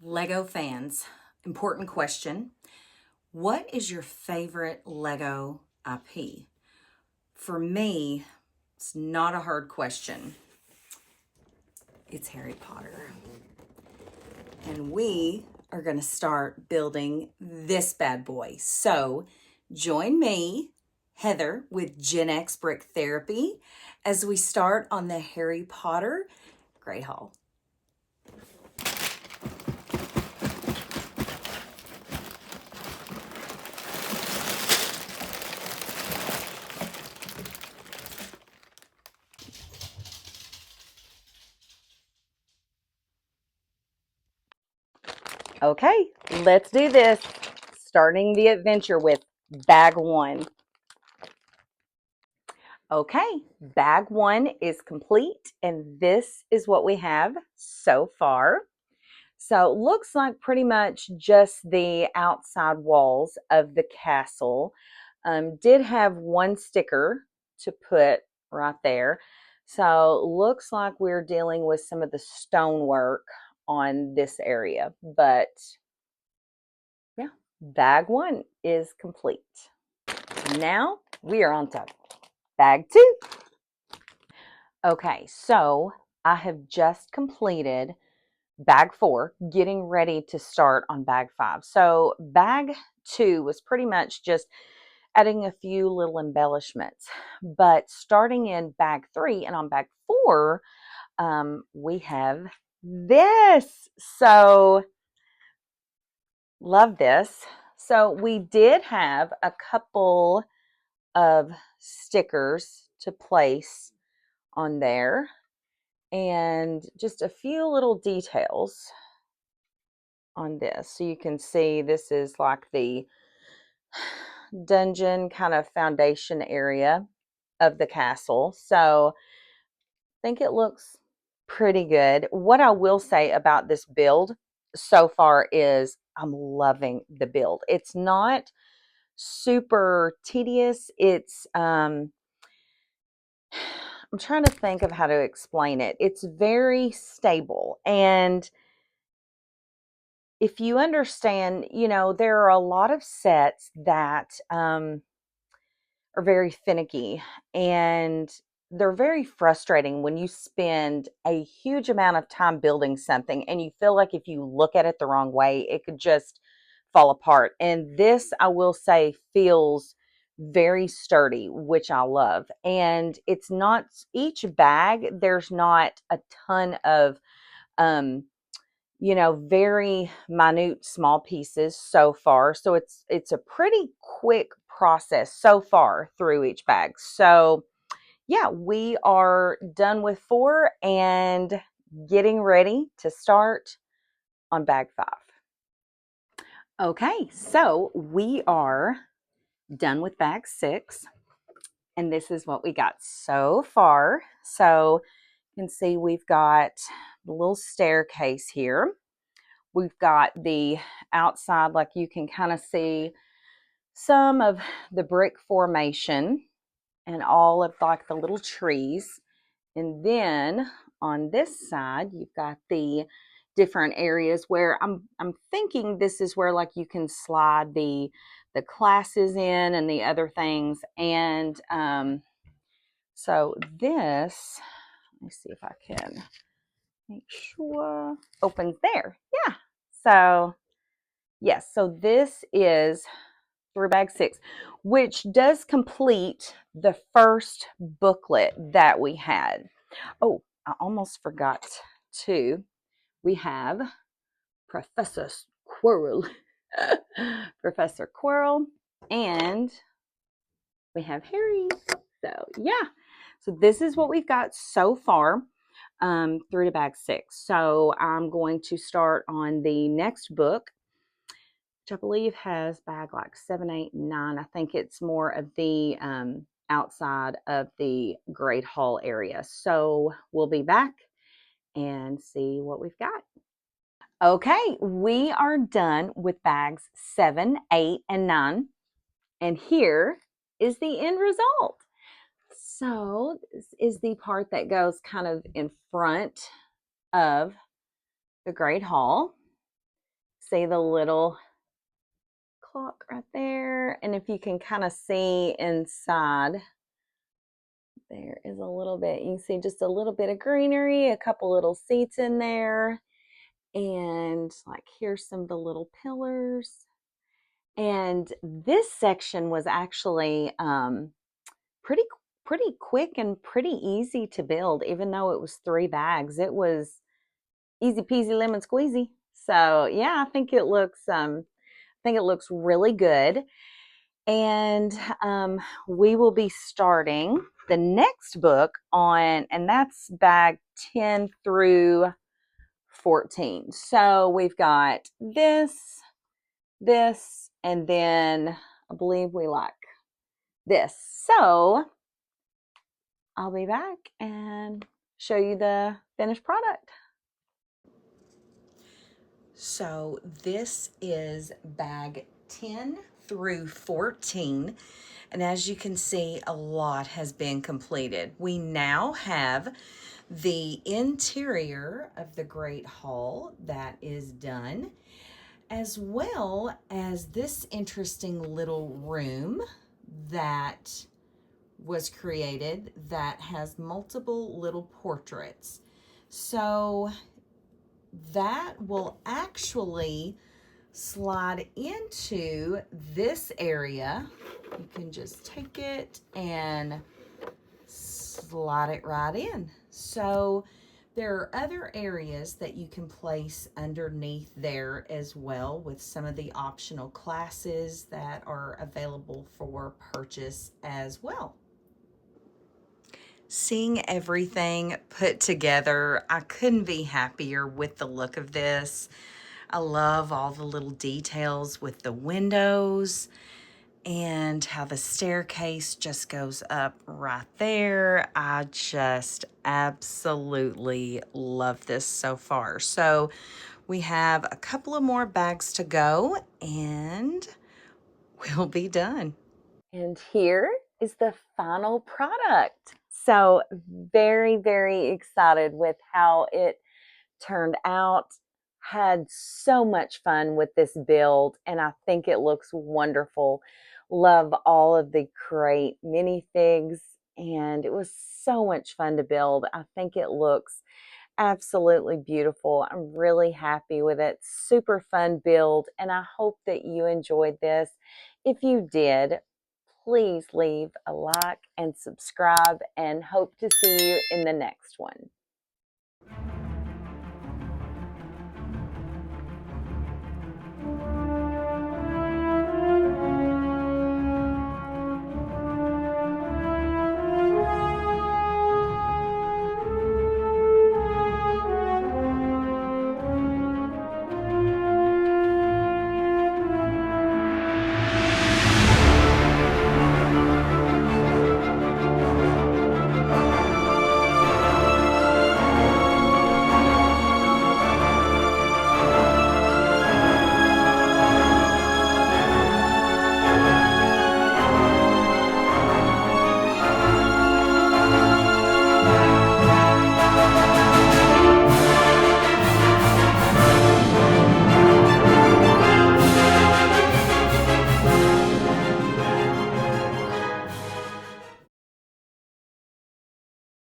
Lego fans, important question. What is your favorite Lego IP? For me, it's not a hard question. It's Harry Potter. And we are going to start building this bad boy. So join me, Heather, with Gen X Brick Therapy as we start on the Harry Potter Great Hall. Okay, let's do this. Starting the adventure with bag one. Okay, bag one is complete, and this is what we have so far. So it looks like pretty much just the outside walls of the castle. Did have one sticker to put right there. So looks like we're dealing with some of the stonework on this area, but yeah, bag one is complete. Now we are on to bag two. Okay, so I have just completed bag four, getting ready to start on bag five. So bag two was pretty much just adding a few little embellishments. But starting in bag three and on bag four, we have this. So love this. So we did have a couple of stickers to place on there and just a few little details on this. So you can see this is like the dungeon kind of foundation area of the castle. So I think it looks pretty good. What I will say about this build so far is I'm loving the build. It's not super tedious. It's I'm trying to think of how to explain it. It's very stable. And if you understand, there are a lot of sets that are very finicky and they're very frustrating when you spend a huge amount of time building something and you feel like if you look at it the wrong way, it could just fall apart. And this, I will say, feels very sturdy, which I love. And it's not each bag, there's not a ton of um very minute small pieces so far. So it's a pretty quick process so far through each bag. So yeah, we are done with four and getting ready to start on bag five. Okay, so we are done with bag six, and this is what we got so far. So you can see we've got the little staircase here. We've got the outside, like you can kind of see some of the brick formation and all of like the little trees. And then on this side, you've got the different areas where I'm thinking this is where like you can slide the classes in and the other things. And so this, let me see if I can make sure opens there. Yeah. So yes, so this is through bag six, which does complete the first booklet that we had. Oh, I almost forgot to. We have Professor Quirrell. Professor Quirrell, and we have Harry. So yeah, so this is what we've got so far through to bag six. So I'm going to start on the next book, which I believe has bag like 7, 8, 9. I think it's more of the outside of the Great Hall area. So we'll be back and see what we've got. Okay, we are done with bags 7, 8, and 9. And here is the end result. So this is the part that goes kind of in front of the Great Hall. see the little clock right there. And if you can kind of see inside, there is a little bit, you can see just a little bit of greenery, a couple little seats in there. And like here's some of the little pillars. And this section was actually pretty pretty quick and pretty easy to build, even though it was 3 bags. It was easy peasy lemon squeezy. So yeah, I think it looks really good. And we will be starting the next book on, and that's bag 10 through 14. So we've got this, and then I believe we like this. So I'll be back and show you the finished product. So this is bag 10 through 14. And as you can see, a lot has been completed. We now have the interior of the Great Hall that is done, as well as this interesting little room that was created that has multiple little portraits. So that will actually slide into this area. You can just take it and slide it right in. So there are other areas that you can place underneath there as well, with some of the optional classes that are available for purchase as well. Seeing everything put together, I couldn't be happier with the look of this. I love all the little details with the windows and how the staircase just goes up right there. I just absolutely love this so far. So we have a couple of more bags to go and we'll be done. And here is the final product. So very, very excited with how it turned out. Had so much fun with this build, and I think it looks wonderful. Love all of the crate minifigs, and it was so much fun to build. I think it looks absolutely beautiful. I'm really happy with it. Super fun build, and I hope that you enjoyed this. If you did, please leave a like and subscribe, and hope to see you in the next one.